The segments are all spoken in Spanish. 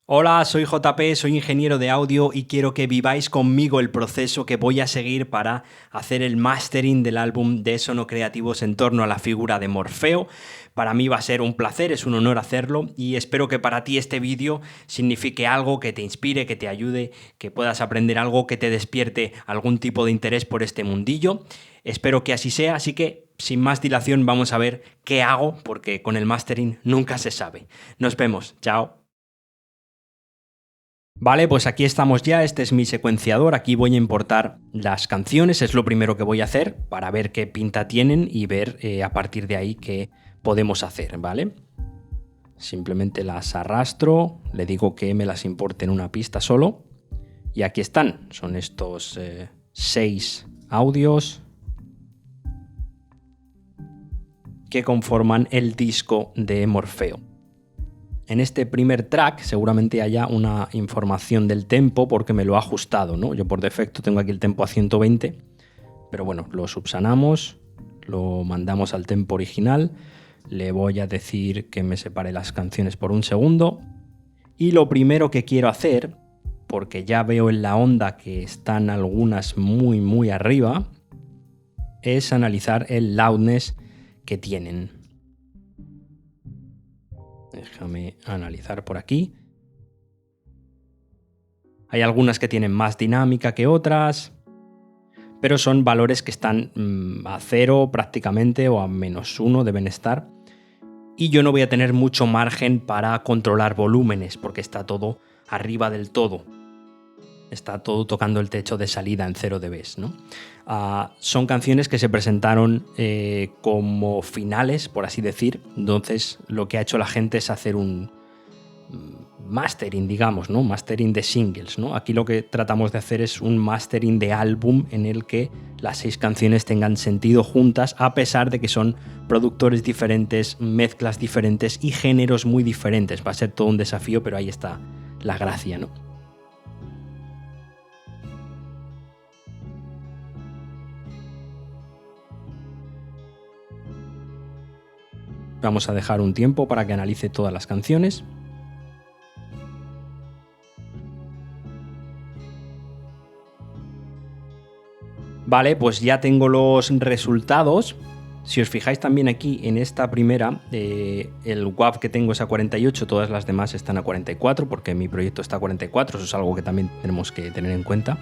Hola, soy JP, soy ingeniero de audio y quiero que viváis conmigo el proceso que voy a seguir para hacer el mastering del álbum de Sonocreativos en torno a la figura de Morfeo. Para mí va a ser un placer, es un honor hacerlo y espero que para ti este vídeo signifique algo, que te inspire, que te ayude, que puedas aprender algo, que te despierte algún tipo de interés por este mundillo. Espero que así sea, así que sin más dilación vamos a ver qué hago, porque con el mastering nunca se sabe. Nos vemos, chao. Vale, pues aquí estamos ya, este es mi secuenciador, aquí voy a importar las canciones, es lo primero que voy a hacer para ver qué pinta tienen y ver a partir de ahí qué podemos hacer, ¿vale? Simplemente las arrastro, le digo que me las importe en una pista solo y aquí están, son estos 6 audios que conforman el disco de Morfeo. En este primer track seguramente haya una información del tempo porque me lo ha ajustado, ¿no? Yo por defecto tengo aquí el tempo a 120, pero bueno, lo subsanamos, lo mandamos al tempo original, le voy a decir que me separe las canciones por un segundo y lo primero que quiero hacer, porque ya veo en la onda que están algunas muy arriba, es analizar el loudness que tienen. Déjame analizar por aquí. Hay algunas que tienen más dinámica que otras, pero son valores que están a 0 prácticamente o a -1 deben estar. Y yo no voy a tener mucho margen para controlar volúmenes porque está todo arriba del todo. Está todo tocando el techo de salida en 0 dB, ¿no? Son canciones que se presentaron como finales, por así decir. Entonces lo que ha hecho la gente es hacer un mastering, digamos, ¿no? Mastering de singles, ¿no? Aquí lo que tratamos de hacer es un mastering de álbum en el que las 6 canciones tengan sentido juntas, a pesar de que son productores diferentes, mezclas diferentes y géneros muy diferentes. Va a ser todo un desafío, pero ahí está la gracia, ¿no? Vamos a dejar un tiempo para que analice todas las canciones. Vale, pues ya tengo los resultados. Si os fijáis también aquí en esta primera, el WAV que tengo es a 48, todas las demás están a 44 porque mi proyecto está a 44, eso es algo que también tenemos que tener en cuenta.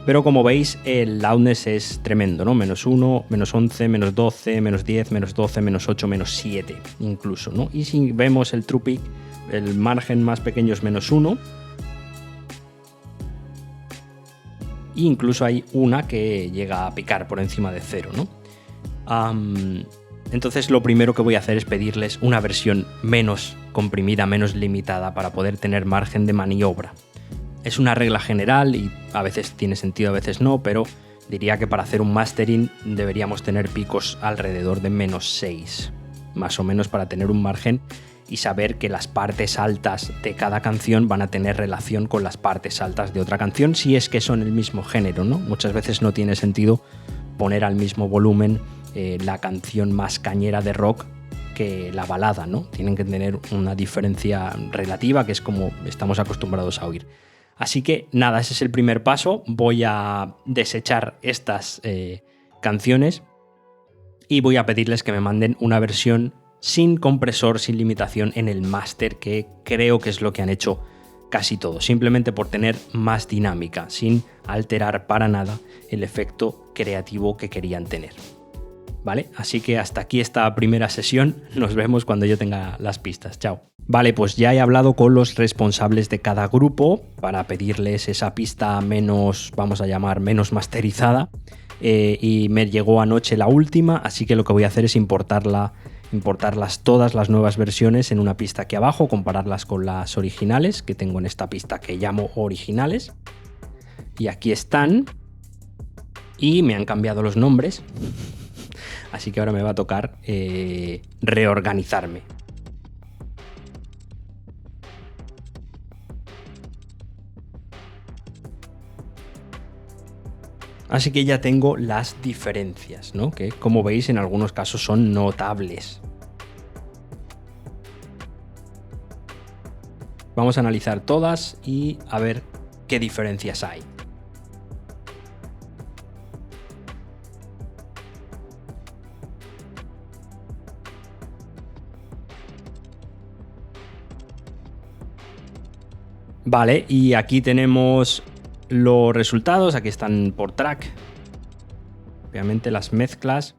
Pero como veis, el loudness es tremendo, ¿no? -1, -11, -12, -10, -12, -8, -7 incluso, ¿no? Y si vemos el true peak, el margen más pequeño es -1. E incluso hay una que llega a picar por encima de 0, ¿no? Entonces lo primero que voy a hacer es pedirles una versión menos comprimida, menos limitada para poder tener margen de maniobra. Es una regla general y a veces tiene sentido, a veces no, pero diría que para hacer un mastering deberíamos tener picos alrededor de -6, más o menos, para tener un margen y saber que las partes altas de cada canción van a tener relación con las partes altas de otra canción si es que son el mismo género, ¿no? Muchas veces no tiene sentido poner al mismo volumen la canción más cañera de rock que la balada, ¿no? Tienen que tener una diferencia relativa, que es como estamos acostumbrados a oír. Así que nada, ese es el primer paso. Voy a desechar estas canciones y voy a pedirles que me manden una versión sin compresor, sin limitación en el máster, que creo que es lo que han hecho casi todos, simplemente por tener más dinámica, sin alterar para nada el efecto creativo que querían tener. ¿Vale? Así que hasta aquí esta primera sesión, nos vemos cuando yo tenga las pistas. Chao. Vale, pues ya he hablado con los responsables de cada grupo para pedirles esa pista menos, vamos a llamar, menos masterizada, y me llegó anoche la última, así que lo que voy a hacer es importarlas todas las nuevas versiones en una pista aquí abajo, compararlas con las originales que tengo en esta pista que llamo originales, y aquí están, y me han cambiado los nombres. Así que ahora me va a tocar reorganizarme. Así que ya tengo las diferencias, ¿no? Que como veis en algunos casos son notables. Vamos a analizar todas y a ver qué diferencias hay. Vale, y aquí tenemos los resultados, aquí están por track. Obviamente las mezclas,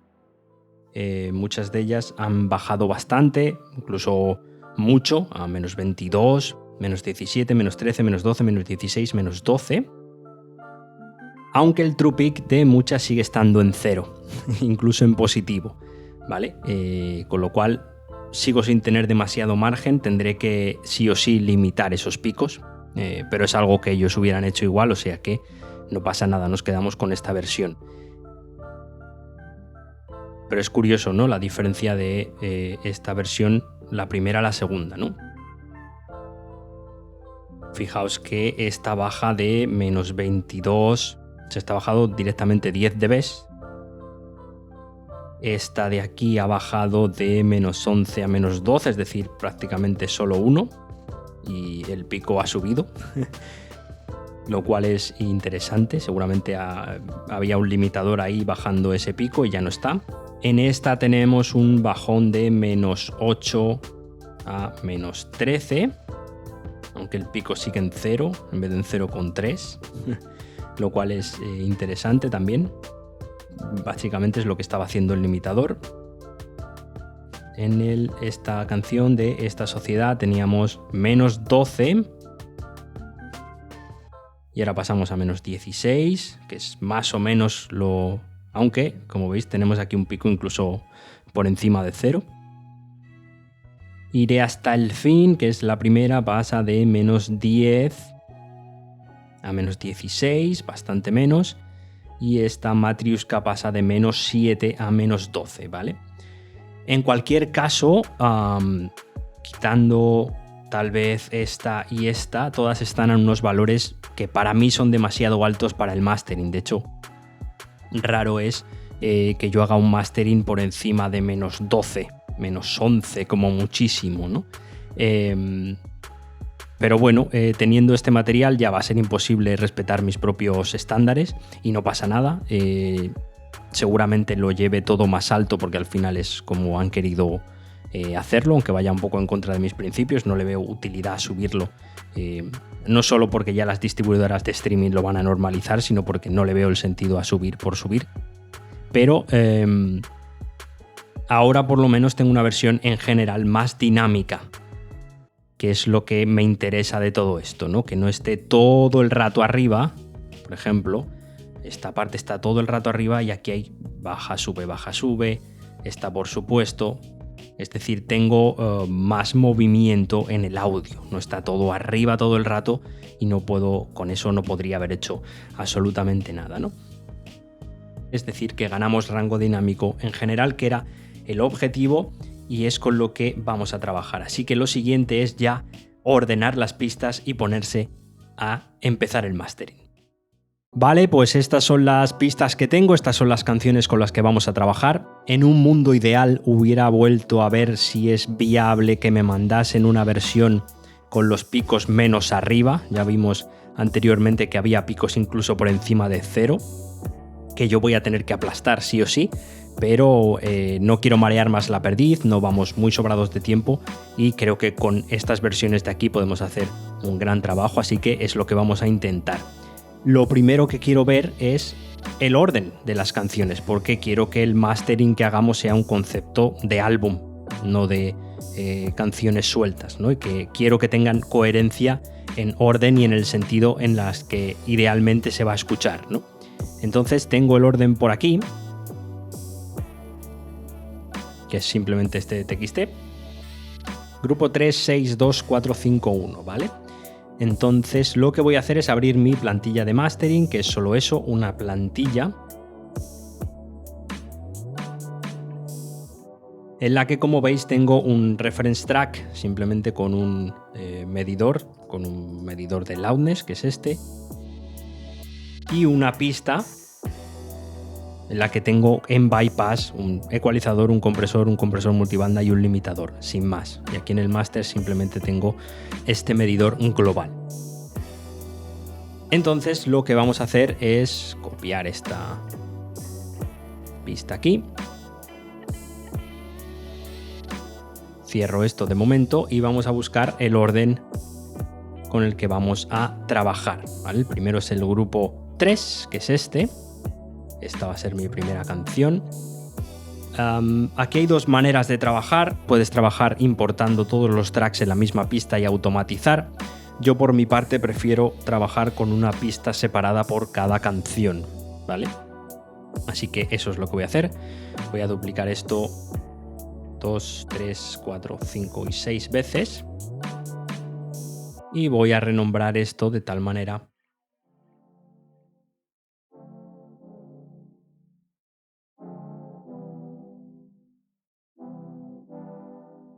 muchas de ellas han bajado bastante, incluso mucho, a menos 22, menos 17, menos 13, menos 12, menos 16, menos 12. Aunque el true peak de muchas sigue estando en 0, incluso en positivo, ¿vale? Con lo cual sigo sin tener demasiado margen, tendré que sí o sí limitar esos picos. Pero es algo que ellos hubieran hecho igual, o sea que no pasa nada, nos quedamos con esta versión. Pero es curioso, ¿no? La diferencia de esta versión, la primera a la segunda, ¿no? Fijaos que esta baja de menos 22, se está bajado directamente 10 dB. Esta de aquí ha bajado de menos 11 a menos 12, es decir, prácticamente solo 1. Y el pico ha subido, lo cual es interesante. Seguramente había un limitador ahí bajando ese pico y ya no está. En esta tenemos un bajón de menos 8 a menos 13, aunque el pico sigue en 0 en vez de en 0,3, lo cual es interesante también. Básicamente es lo que estaba haciendo el limitador. En esta canción de esta sociedad teníamos menos 12 y ahora pasamos a menos 16, que es más o menos lo... Aunque, como veis, tenemos aquí un pico incluso por encima de 0. Iré hasta el fin, que es la primera, pasa de menos 10 a menos 16, bastante menos. Y esta Matriuska pasa de menos 7 a menos 12, ¿vale? En cualquier caso, quitando tal vez esta y esta, todas están en unos valores que para mí son demasiado altos para el mastering. De hecho, raro es que yo haga un mastering por encima de menos 12, menos 11 como muchísimo, ¿no? Pero bueno, teniendo este material ya va a ser imposible respetar mis propios estándares y no pasa nada. Seguramente lo lleve todo más alto porque al final es como han querido hacerlo, aunque vaya un poco en contra de mis principios. No le veo utilidad a subirlo, no solo porque ya las distribuidoras de streaming lo van a normalizar, sino porque no le veo el sentido a subir por subir. Pero ahora por lo menos tengo una versión en general más dinámica, que es lo que me interesa de todo esto, ¿no? Que no esté todo el rato arriba, por ejemplo. Esta parte está todo el rato arriba y aquí hay baja, sube. Esta, por supuesto. Es decir, tengo más movimiento en el audio. No está todo arriba todo el rato y no puedo, con eso no podría haber hecho absolutamente nada, ¿no? Es decir, que ganamos rango dinámico en general, que era el objetivo y es con lo que vamos a trabajar. Así que lo siguiente es ya ordenar las pistas y ponerse a empezar el mastering. Vale, pues estas son las pistas que tengo, estas son las canciones con las que vamos a trabajar. En un mundo ideal hubiera vuelto a ver si es viable que me mandasen una versión con los picos menos arriba. Ya vimos anteriormente que había picos incluso por encima de 0, que yo voy a tener que aplastar sí o sí, pero no quiero marear más la perdiz, no vamos muy sobrados de tiempo y creo que con estas versiones de aquí podemos hacer un gran trabajo, así que es lo que vamos a intentar. Lo primero que quiero ver es el orden de las canciones, porque quiero que el mastering que hagamos sea un concepto de álbum, no de canciones sueltas, ¿no? Y que quiero que tengan coherencia en orden y en el sentido en las que idealmente se va a escuchar, ¿no? Entonces tengo el orden por aquí, que es simplemente este TXT. Grupo 3, 6, 2, 4, 5, 1, ¿vale? Entonces lo que voy a hacer es abrir mi plantilla de mastering, que es solo eso, una plantilla en la que, como veis, tengo un reference track simplemente con un medidor de loudness, que es este, y una pista en la que tengo en bypass un ecualizador, un compresor multibanda y un limitador, sin más. Y aquí en el máster simplemente tengo este medidor global. Entonces lo que vamos a hacer es copiar esta pista aquí. Cierro esto de momento y vamos a buscar el orden con el que vamos a trabajar, ¿vale? El primero es el grupo 3, que es este. Esta va a ser mi primera canción. Aquí hay dos maneras de trabajar. Puedes trabajar importando todos los tracks en la misma pista y automatizar. Yo por mi parte prefiero trabajar con una pista separada por cada canción, ¿vale? Así que eso es lo que voy a hacer. Voy a duplicar esto 2, 3, 4, 5 y 6 veces. Y voy a renombrar esto de tal manera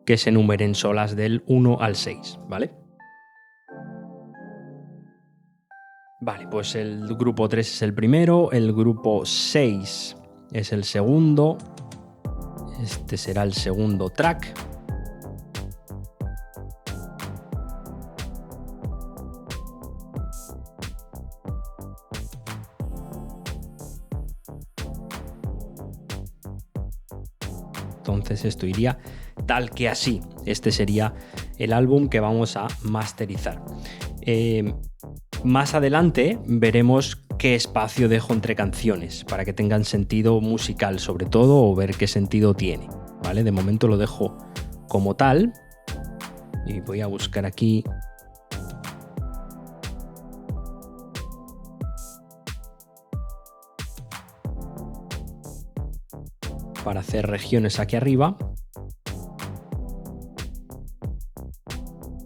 que se numeren solas del 1 al 6, ¿vale? Vale, pues el grupo 3 es el primero, el grupo 6 es el segundo, este será el segundo track. Entonces esto iría tal que así. Este sería el álbum que vamos a masterizar. Más adelante veremos qué espacio dejo entre canciones para que tengan sentido musical sobre todo, o ver qué sentido tiene, ¿vale? De momento lo dejo como tal y voy a buscar aquí para hacer regiones aquí arriba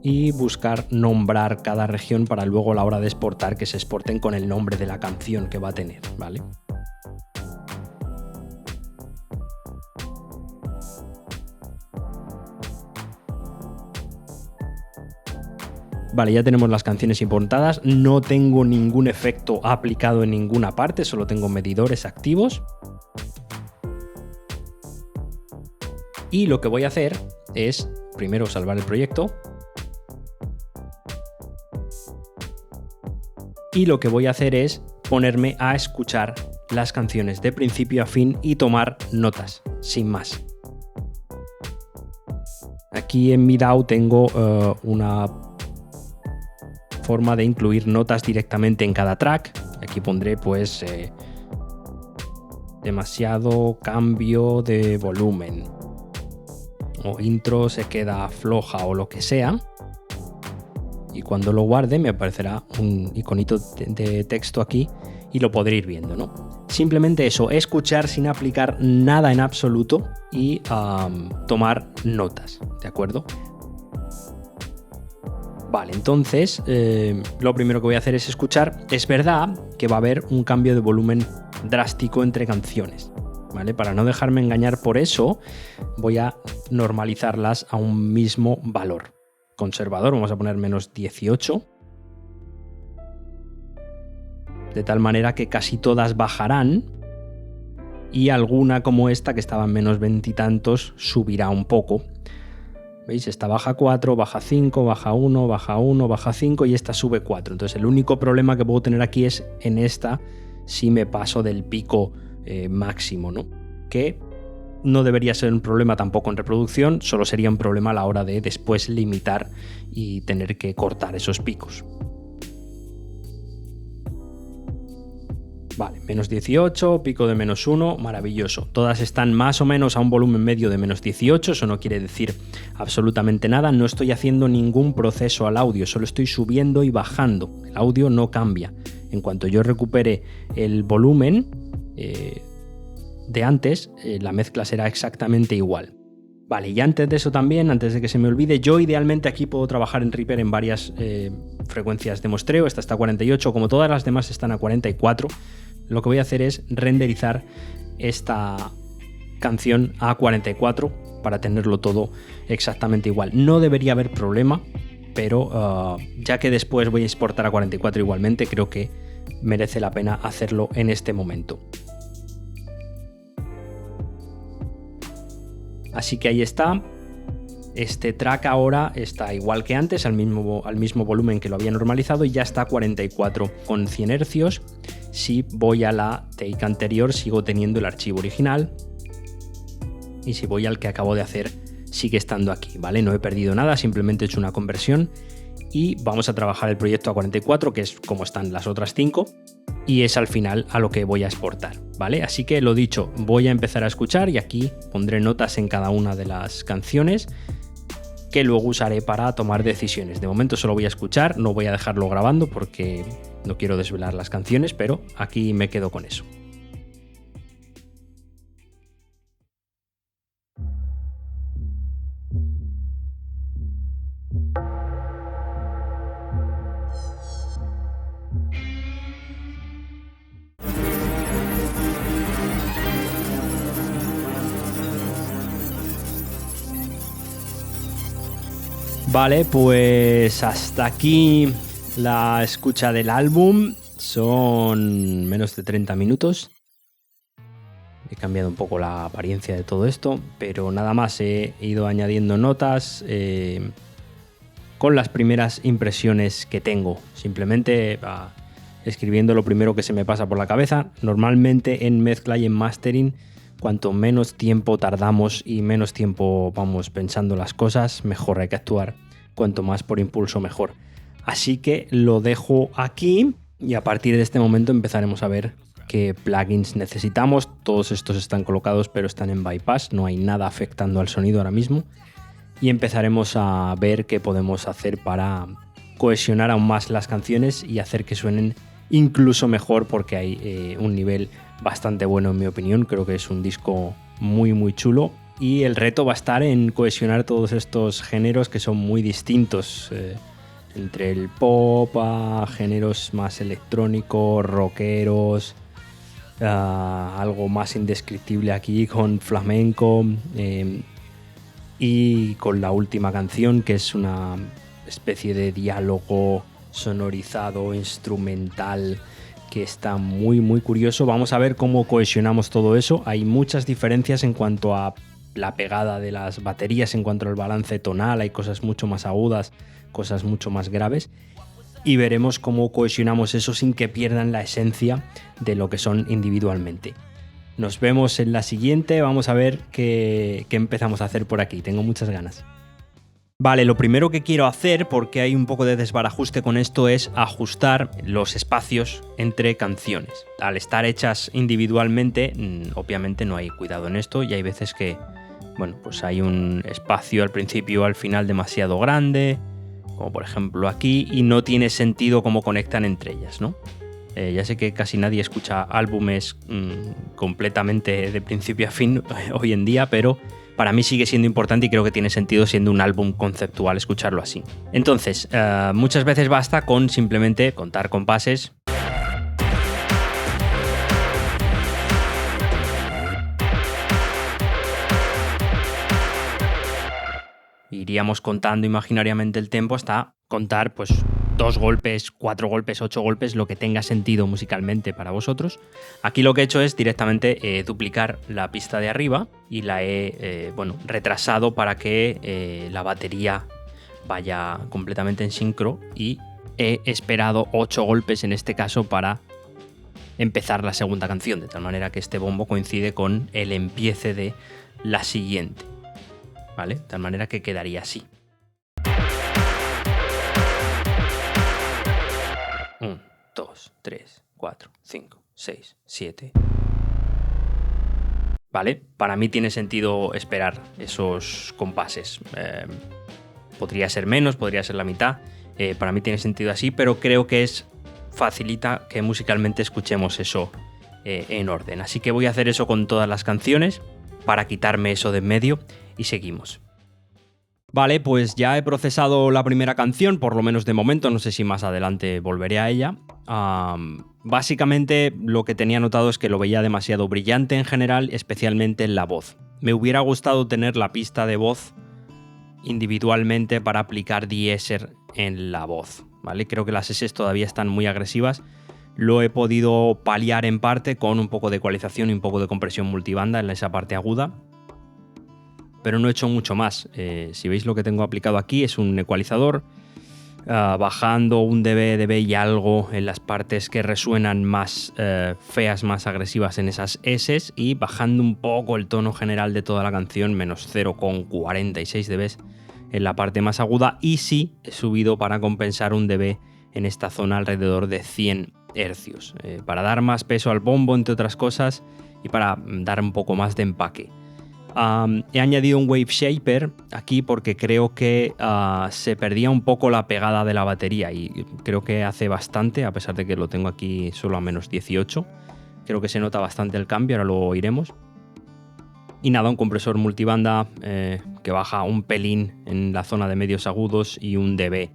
y buscar nombrar cada región para luego a la hora de exportar que se exporten con el nombre de la canción que va a tener, ¿vale? Vale, ya tenemos las canciones importadas, no tengo ningún efecto aplicado en ninguna parte, solo tengo medidores activos. Y lo que voy a hacer es primero salvar el proyecto. Y lo que voy a hacer es ponerme a escuchar las canciones de principio a fin y tomar notas, sin más. Aquí en mi DAW tengo una forma de incluir notas directamente en cada track. Aquí pondré pues demasiado cambio de volumen, o intro se queda floja, o lo que sea. Y cuando lo guarde me aparecerá un iconito de texto aquí y lo podré ir viendo, ¿no? Simplemente eso, escuchar sin aplicar nada en absoluto y tomar notas, ¿de acuerdo? Vale, entonces lo primero que voy a hacer es escuchar. Es verdad que va a haber un cambio de volumen drástico entre canciones, ¿vale? Para no dejarme engañar por eso, voy a normalizarlas a un mismo valor. Conservador, vamos a poner menos 18, de tal manera que casi todas bajarán y alguna como esta que estaba en menos 20 y tantos subirá un poco. ¿Veis? Esta baja 4, baja 5, baja 1, baja 1, baja 5 y esta sube 4. Entonces el único problema que puedo tener aquí es en esta si me paso del pico máximo, ¿no? Que no debería ser un problema tampoco en reproducción, solo sería un problema a la hora de después limitar y tener que cortar esos picos. Vale, menos 18, pico de menos 1, maravilloso. Todas están más o menos a un volumen medio de menos 18, eso no quiere decir absolutamente nada. No estoy haciendo ningún proceso al audio, solo estoy subiendo y bajando. El audio no cambia. En cuanto yo recupere el volumen de antes, la mezcla será exactamente igual. Vale, y antes de eso también, antes de que se me olvide, yo idealmente aquí puedo trabajar en Reaper en varias frecuencias de muestreo. Esta está a 48, como todas las demás están a 44. Lo que voy a hacer es renderizar esta canción a 44 para tenerlo todo exactamente igual. No debería haber problema, pero ya que después voy a exportar a 44 igualmente, creo que merece la pena hacerlo en este momento. Así que ahí está. Este track ahora está igual que antes, al mismo volumen que lo había normalizado, y ya está a 44,100 Hz. Si voy a la take anterior, sigo teniendo el archivo original. Y si voy al que acabo de hacer, sigue estando aquí, ¿vale? No he perdido nada, simplemente he hecho una conversión. Y vamos a trabajar el proyecto a 44, que es como están las otras 5. Y es al final a lo que voy a exportar, ¿vale? Así que lo dicho, voy a empezar a escuchar y aquí pondré notas en cada una de las canciones que luego usaré para tomar decisiones. De momento solo voy a escuchar, no voy a dejarlo grabando porque no quiero desvelar las canciones, pero aquí me quedo con eso. Vale, pues hasta aquí la escucha del álbum. Son menos de 30 minutos. He cambiado un poco la apariencia de todo esto, pero nada más he ido añadiendo notas con las primeras impresiones que tengo. Simplemente escribiendo lo primero que se me pasa por la cabeza. Normalmente en mezcla y en mastering, cuanto menos tiempo tardamos y menos tiempo vamos pensando las cosas, mejor hay que actuar. Cuanto más por impulso, mejor. Así que lo dejo aquí y a partir de este momento empezaremos a ver qué plugins necesitamos. Todos estos están colocados pero están en bypass, no hay nada afectando al sonido ahora mismo. Y empezaremos a ver qué podemos hacer para cohesionar aún más las canciones y hacer que suenen incluso mejor, porque hay un nivel bastante bueno en mi opinión. Creo que es un disco muy muy chulo. Y el reto va a estar en cohesionar todos estos géneros que son muy distintos, entre el pop a géneros más electrónicos, rockeros, algo más indescriptible aquí con flamenco, y con la última canción, que es una especie de diálogo sonorizado, instrumental, que está muy muy curioso. Vamos a ver cómo cohesionamos todo eso. Hay muchas diferencias en cuanto a la pegada de las baterías, en cuanto al balance tonal. Hay cosas mucho más agudas, cosas mucho más graves, y veremos cómo cohesionamos eso sin que pierdan la esencia de lo que son individualmente. Nos vemos en la siguiente, vamos a ver qué empezamos a hacer por aquí, tengo muchas ganas. Vale, lo primero que quiero hacer, porque hay un poco de desbarajuste con esto, es ajustar los espacios entre canciones. Al estar hechas individualmente, obviamente no hay cuidado en esto y hay veces que, bueno, pues hay un espacio al principio o al final demasiado grande, como por ejemplo aquí, y no tiene sentido cómo conectan entre ellas, ¿no? Ya sé que casi nadie escucha álbumes completamente de principio a fin hoy en día, pero para mí sigue siendo importante y creo que tiene sentido, siendo un álbum conceptual, escucharlo así. Entonces, muchas veces basta con simplemente contar compases. Iríamos contando imaginariamente el tempo hasta contar pues 2 golpes, 4 golpes, 8 golpes, lo que tenga sentido musicalmente para vosotros. Aquí lo que he hecho es directamente duplicar la pista de arriba y la he retrasado para que la batería vaya completamente en sincro, y he esperado 8 golpes en este caso para empezar la segunda canción, de tal manera que este bombo coincide con el empiece de la siguiente, ¿vale? De tal manera que quedaría así. 1, 2, 3, 4, 5, 6, 7. ¿Vale? Para mí tiene sentido esperar esos compases. Podría ser menos, podría ser la mitad. Para mí tiene sentido así, pero creo que facilita que musicalmente escuchemos eso en orden. Así que voy a hacer eso con todas las canciones para quitarme eso de en medio y seguimos. Vale, pues ya he procesado la primera canción, por lo menos de momento, no sé si más adelante volveré a ella. Básicamente lo que tenía notado es que lo veía demasiado brillante en general, especialmente en la voz. Me hubiera gustado tener la pista de voz individualmente para aplicar de-esser en la voz, ¿vale? Creo que las S todavía están muy agresivas. Lo he podido paliar en parte con un poco de ecualización y un poco de compresión multibanda en esa parte aguda. pero no he hecho mucho más. Si veis lo que tengo aplicado aquí es un ecualizador, bajando un dB y algo en las partes que resuenan más feas, más agresivas en esas S, y bajando un poco el tono general de toda la canción, menos 0,46 dB en la parte más aguda, y sí he subido para compensar un dB en esta zona alrededor de 100 hercios, para dar más peso al bombo, entre otras cosas, y para dar un poco más de empaque. He añadido un Wave Shaper aquí porque creo que se perdía un poco la pegada de la batería, y creo que hace bastante, a pesar de que lo tengo aquí solo a menos 18. Creo que se nota bastante el cambio, ahora lo oiremos. Y nada, un compresor multibanda que baja un pelín en la zona de medios agudos y un dB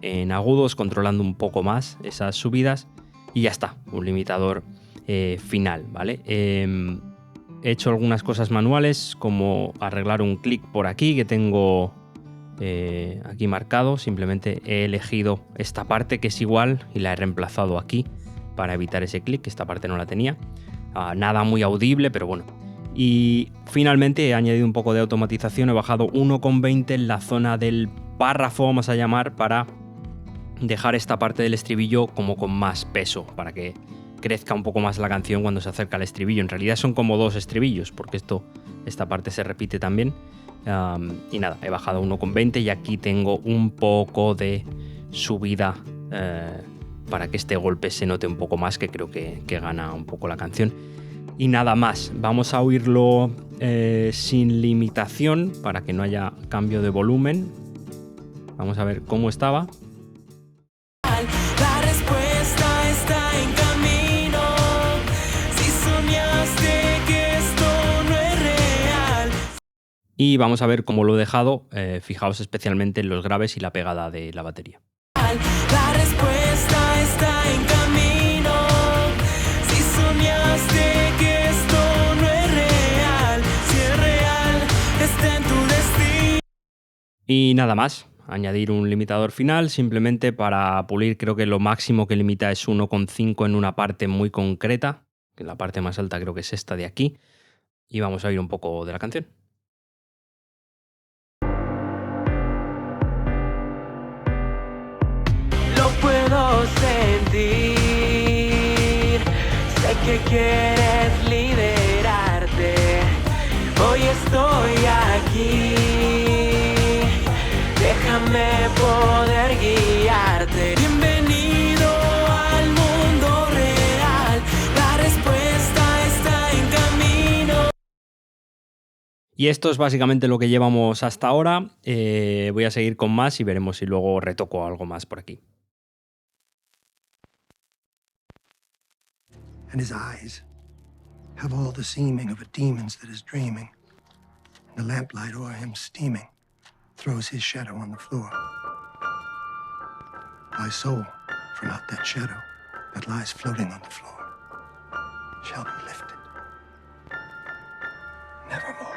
en agudos, controlando un poco más esas subidas. Y ya está, un limitador final, ¿vale? He hecho algunas cosas manuales, como arreglar un clic por aquí que tengo aquí marcado. Simplemente he elegido esta parte que es igual y la he reemplazado aquí para evitar ese clic. Esta parte no la tenía. Nada muy audible, pero bueno. Y finalmente he añadido un poco de automatización. He bajado 1,20 en la zona del párrafo, vamos a llamar, para dejar esta parte del estribillo como con más peso, para que crezca un poco más la canción cuando se acerca al estribillo. En realidad son como dos estribillos, porque esta parte se repite también. Y nada, he bajado 1,20 y aquí tengo un poco de subida para que este golpe se note un poco más, que creo que gana un poco la canción. Y nada más, vamos a oírlo sin limitación para que no haya cambio de volumen. Vamos a ver cómo estaba. La respuesta está en camino. Si soñaste que esto no es real. Y vamos a ver cómo lo he dejado. Fijaos especialmente en los graves y la pegada de la batería. La respuesta está en camino. Si soñaste que esto no es real. Si es real, está en tu destino. Y nada más. Añadir un limitador final simplemente para pulir. Creo que lo máximo que limita es 1,5 en una parte muy concreta, que la parte más alta creo que es esta de aquí, y vamos a oír un poco de la canción. Lo puedo sentir. Sé que quieres liberarte. Hoy estoy aquí. Déjame poder guiarte. Bienvenido al mundo real. La respuesta está en camino. Y esto es básicamente lo que llevamos hasta ahora. Voy a seguir con más y veremos si luego retoco algo más por aquí. And his eyes have all the seeming of a demon's that is dreaming. And the lamplight o'er him steaming throws his shadow on the floor. Thy soul, from out that shadow that lies floating on the floor, shall be lifted. Nevermore.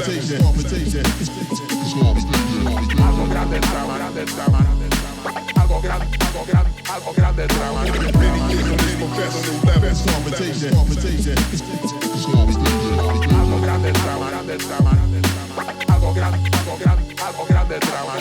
Algo grande trama, algo grande trama. Many years of this professional level conversation. Algo grande trama, algo grande trama.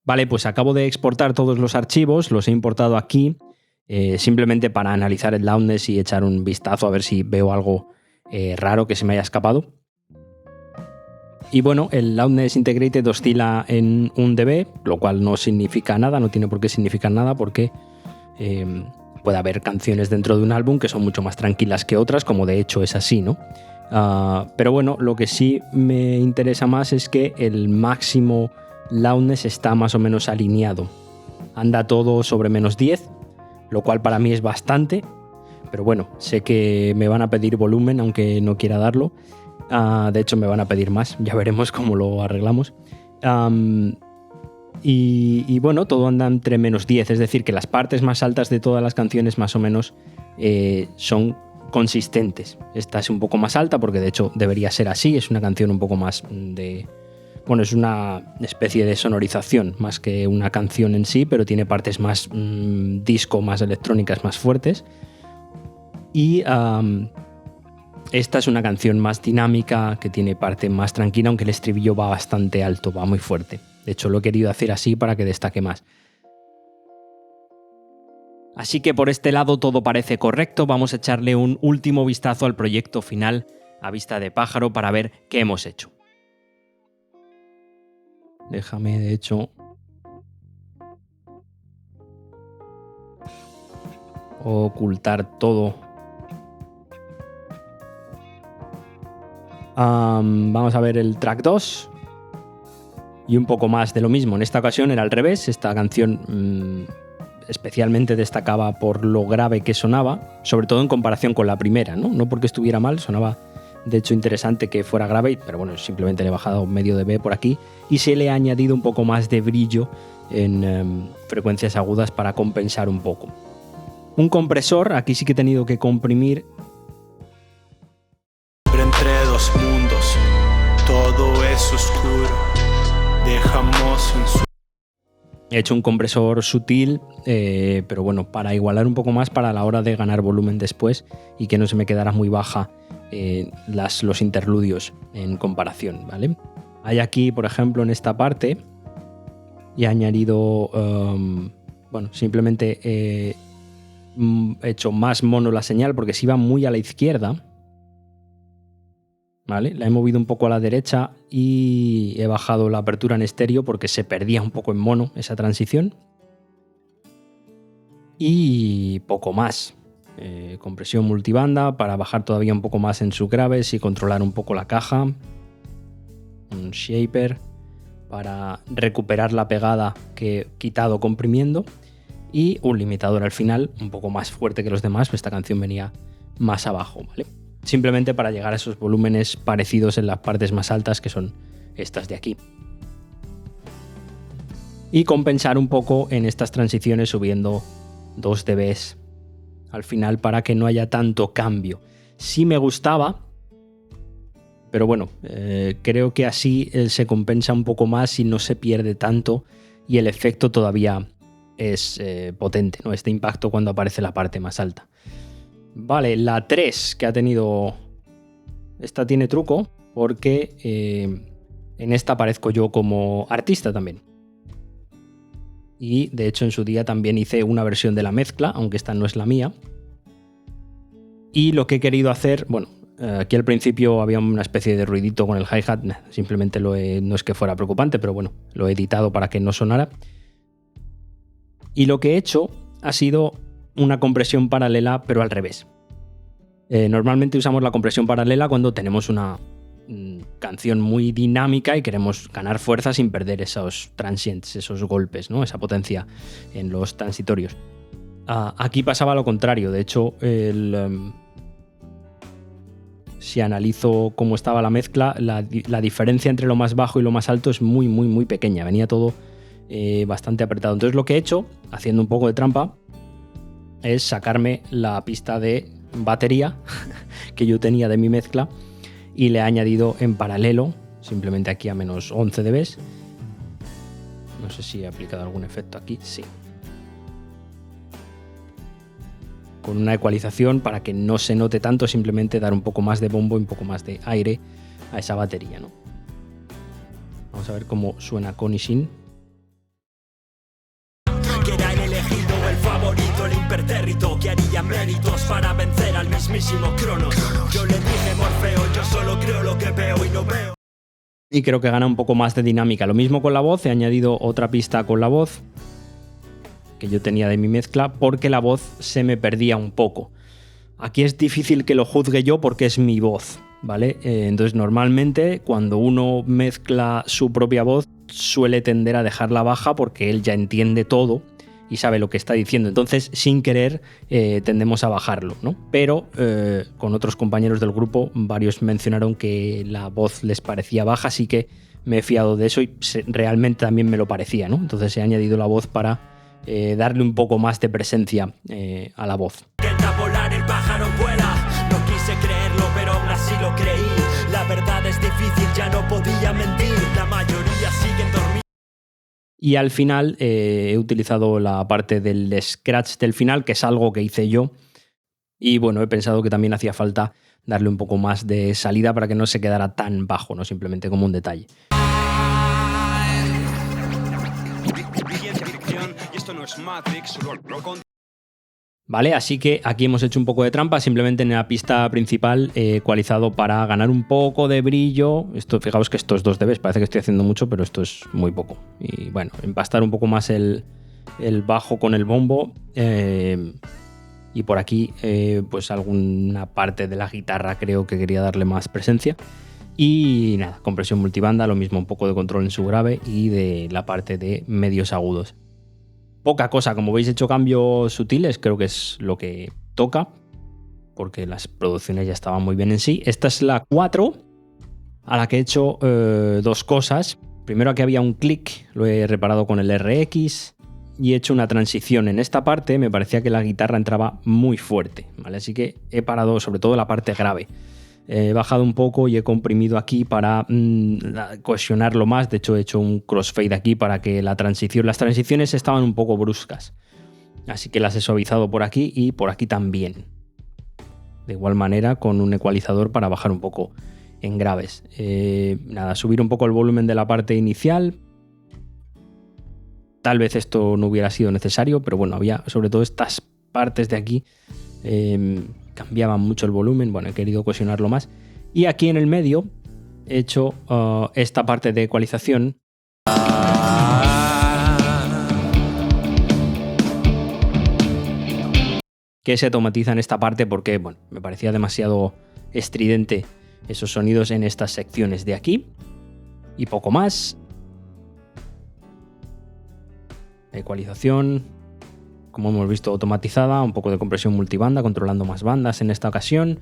Vale, pues acabo de exportar todos los archivos, los he importado aquí simplemente para analizar el loudness y echar un vistazo a ver si veo algo raro que se me haya escapado. Y bueno, el loudness integrated oscila en 1 dB, lo cual no significa nada, no tiene por qué significar nada porque puede haber canciones dentro de un álbum que son mucho más tranquilas que otras, como de hecho es así, ¿no? Pero bueno, lo que sí me interesa más es que el máximo loudness está más o menos alineado. Anda todo sobre -10, lo cual para mí es bastante, pero bueno, sé que me van a pedir volumen aunque no quiera darlo. De hecho me van a pedir más, ya veremos cómo lo arreglamos. Y bueno, todo anda entre -10, es decir, que las partes más altas de todas las canciones más o menos son consistentes. Esta es un poco más alta porque de hecho debería ser así, es una canción un poco más de... Bueno, es una especie de sonorización más que una canción en sí, pero tiene partes más disco, más electrónicas, más fuertes. Y esta es una canción más dinámica, que tiene parte más tranquila, aunque el estribillo va bastante alto, va muy fuerte. De hecho, lo he querido hacer así para que destaque más. Así que por este lado todo parece correcto. Vamos a echarle un último vistazo al proyecto final a vista de pájaro para ver qué hemos hecho. Déjame, de hecho, ocultar todo. Vamos a ver el track 2 y un poco más de lo mismo. En esta ocasión era al revés. Esta canción especialmente destacaba por lo grave que sonaba, sobre todo en comparación con la primera, no porque estuviera mal, sonaba de hecho interesante que fuera grave, pero bueno, simplemente le he bajado medio dB por aquí y se le ha añadido un poco más de brillo en frecuencias agudas para compensar un poco. Un compresor, aquí sí que he tenido que comprimir. Pero entre dos mundos, todo es oscuro, dejamos en su... He hecho un compresor sutil, pero bueno, para igualar un poco más para la hora de ganar volumen después y que no se me quedara muy baja los interludios en comparación, ¿vale? Hay aquí, por ejemplo, en esta parte, y he añadido, bueno, simplemente he hecho más mono la señal porque se iba muy a la izquierda, ¿vale? La he movido un poco a la derecha y he bajado la apertura en estéreo porque se perdía un poco en mono esa transición. Y poco más. Compresión multibanda para bajar todavía un poco más en sus graves y controlar un poco la caja. Un shaper para recuperar la pegada que he quitado comprimiendo. Y un limitador al final, un poco más fuerte que los demás, pues esta canción venía más abajo, ¿vale? Simplemente para llegar a esos volúmenes parecidos en las partes más altas, que son estas de aquí. Y compensar un poco en estas transiciones subiendo 2 dBs al final para que no haya tanto cambio. Sí me gustaba, pero bueno, creo que así se compensa un poco más y no se pierde tanto y el efecto todavía es potente, ¿no? Este impacto cuando aparece la parte más alta. Vale, la 3 que ha tenido... Esta tiene truco porque En esta aparezco yo como artista también. Y de hecho en su día también hice una versión de la mezcla, aunque esta no es la mía. Y lo que he querido hacer, bueno, aquí al principio había una especie de ruidito con el hi-hat, simplemente no es que fuera preocupante, pero bueno, lo he editado para que no sonara. Y lo que he hecho ha sido una compresión paralela, pero al revés. Normalmente usamos la compresión paralela cuando tenemos una canción muy dinámica y queremos ganar fuerza sin perder esos transients, esos golpes, ¿no? Esa potencia en los transitorios. Aquí pasaba lo contrario. De hecho, si analizo cómo estaba la mezcla, la diferencia entre lo más bajo y lo más alto es muy, muy, muy pequeña. Venía todo bastante apretado. Entonces lo que he hecho, haciendo un poco de trampa, es sacarme la pista de batería que yo tenía de mi mezcla y le he añadido en paralelo, simplemente aquí a menos 11 dB. No sé si he aplicado algún efecto aquí, sí. Con una ecualización para que no se note tanto, simplemente dar un poco más de bombo y un poco más de aire a esa batería, ¿no? Vamos a ver cómo suena con y sin. Que era el elegido, el favorito, el impertérrito, que haría méritos para vencer al mismísimo Cronos. Yo le dije Morfeo, yo solo creo lo que veo y no veo. Y creo que gana un poco más de dinámica. Lo mismo con la voz, he añadido otra pista con la voz que yo tenía de mi mezcla porque la voz se me perdía un poco. Aquí es difícil que lo juzgue yo porque es mi voz, ¿vale? Entonces normalmente cuando uno mezcla su propia voz suele tender a dejarla baja porque él ya entiende todo y sabe lo que está diciendo. Entonces, sin querer, tendemos a bajarlo, ¿no? Pero con otros compañeros del grupo, varios mencionaron que la voz les parecía baja, así que me he fiado de eso y realmente también me lo parecía, ¿no? Entonces he añadido la voz para darle un poco más de presencia a la voz. Intenta volar, el pájaro vuela. No quise creerlo, pero aún así lo creí. La verdad es difícil, ya no podía mentir. La mayoría siguen dormidos. Y al final he utilizado la parte del scratch del final, que es algo que hice yo. Y bueno, he pensado que también hacía falta darle un poco más de salida para que no se quedara tan bajo, no simplemente como un detalle. Vale, así que aquí hemos hecho un poco de trampa, simplemente en la pista principal he ecualizado para ganar un poco de brillo. Fijaos que esto es 2 dB, parece que estoy haciendo mucho, pero esto es muy poco. Y bueno, empastar un poco más el bajo con el bombo. Y por aquí pues alguna parte de la guitarra creo que quería darle más presencia. Y nada, compresión multibanda, lo mismo, un poco de control en su grave y de la parte de medios agudos. Poca cosa, como veis he hecho cambios sutiles, creo que es lo que toca, porque las producciones ya estaban muy bien en sí. Esta es la 4, a la que he hecho 2 cosas. Primero, aquí había un clic, lo he reparado con el RX y he hecho una transición. En esta parte me parecía que la guitarra entraba muy fuerte, ¿vale? Así que he parado sobre todo la parte grave. He bajado un poco y he comprimido aquí para cohesionarlo más. De hecho he hecho un crossfade aquí para que las transiciones estaban un poco bruscas, así que las he suavizado por aquí y por aquí también, de igual manera con un ecualizador para bajar un poco en graves. Nada, subir un poco el volumen de la parte inicial. Tal vez esto no hubiera sido necesario, pero bueno, había sobre todo estas partes de aquí cambiaban mucho el volumen. Bueno, he querido cohesionarlo más. Y aquí en el medio he hecho esta parte de ecualización. Que se automatiza en esta parte porque, bueno, me parecía demasiado estridente esos sonidos en estas secciones de aquí. Y poco más. Ecualización, como hemos visto, automatizada, un poco de compresión multibanda, controlando más bandas en esta ocasión.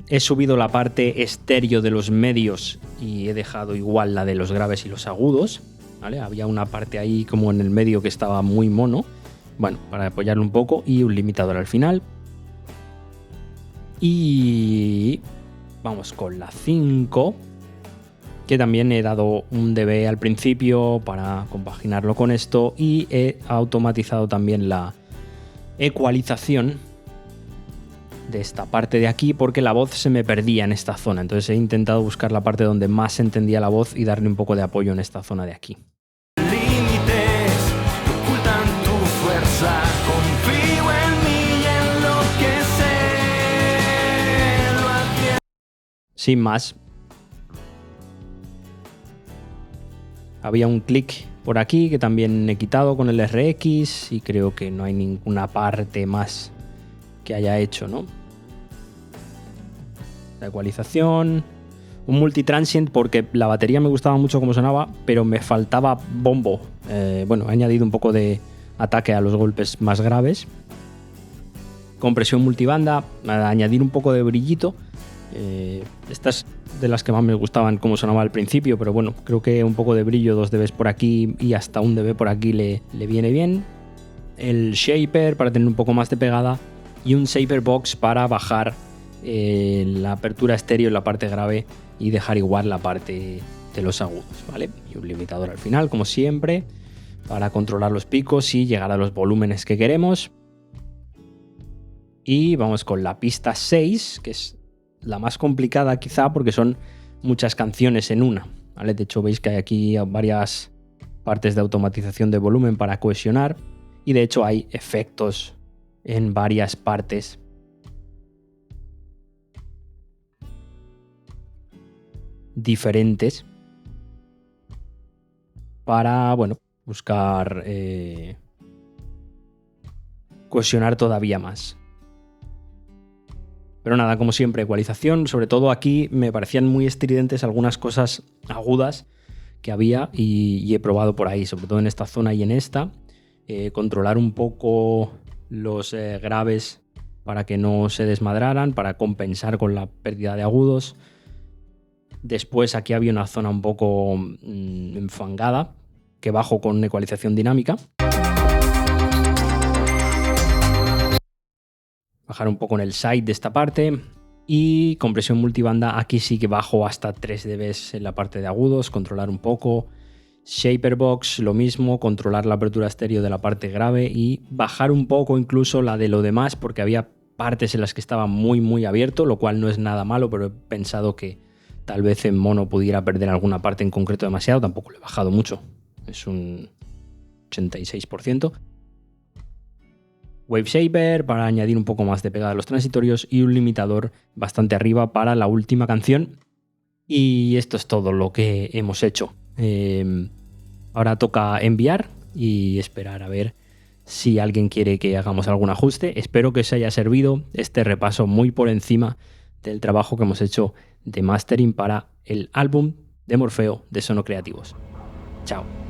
He subido la parte estéreo de los medios y he dejado igual la de los graves y los agudos, ¿vale? Había una parte ahí como en el medio que estaba muy mono, bueno, para apoyarlo un poco, y un limitador al final. Y vamos con la 5, que también he dado un dB al principio para compaginarlo con esto, y he automatizado también la ecualización de esta parte de aquí porque la voz se me perdía en esta zona. Entonces he intentado buscar la parte donde más se entendía la voz y darle un poco de apoyo en esta zona de aquí. Límites que ocultan tu fuerza. Confío en mí y en lo que sé. Lo advierto. Sin más. Había un clic por aquí que también he quitado con el RX y creo que no hay ninguna parte más que haya hecho, ¿no? La ecualización, un multitransient porque la batería me gustaba mucho como sonaba, pero me faltaba bombo. Bueno, he añadido un poco de ataque a los golpes más graves. Compresión multibanda, añadir un poco de brillito. Estas de las que más me gustaban como sonaba al principio, pero bueno, creo que un poco de brillo, 2 dB por aquí y hasta 1 dB por aquí le viene bien. El shaper para tener un poco más de pegada y un shaper box para bajar la apertura estéreo en la parte grave y dejar igual la parte de los agudos, ¿vale? Y un limitador al final, como siempre, para controlar los picos y llegar a los volúmenes que queremos. Y vamos con la pista 6, que es la más complicada quizá porque son muchas canciones en una, ¿vale? De hecho veis que hay aquí varias partes de automatización de volumen para cohesionar y de hecho hay efectos en varias partes diferentes para, bueno, buscar cohesionar todavía más. Pero nada, como siempre, ecualización. Sobre todo aquí me parecían muy estridentes algunas cosas agudas que había y he probado por ahí, sobre todo en esta zona y en esta. Controlar un poco los graves para que no se desmadraran, para compensar con la pérdida de agudos. Después aquí había una zona un poco enfangada que bajo con ecualización dinámica. Bajar un poco en el side de esta parte y compresión multibanda, aquí sí que bajo hasta 3 dB en la parte de agudos, controlar un poco. Shaper box, lo mismo, controlar la apertura estéreo de la parte grave y bajar un poco incluso la de lo demás porque había partes en las que estaba muy abierto, lo cual no es nada malo, pero he pensado que tal vez en mono pudiera perder alguna parte en concreto demasiado, tampoco lo he bajado mucho, es un 86%. Wave Shaper para añadir un poco más de pegada a los transitorios y un limitador bastante arriba para la última canción. Y esto es todo lo que hemos hecho. Ahora toca enviar y esperar a ver si alguien quiere que hagamos algún ajuste. Espero que os haya servido este repaso muy por encima del trabajo que hemos hecho de mastering para el álbum de Morfeo de Sono Creativos. Chao.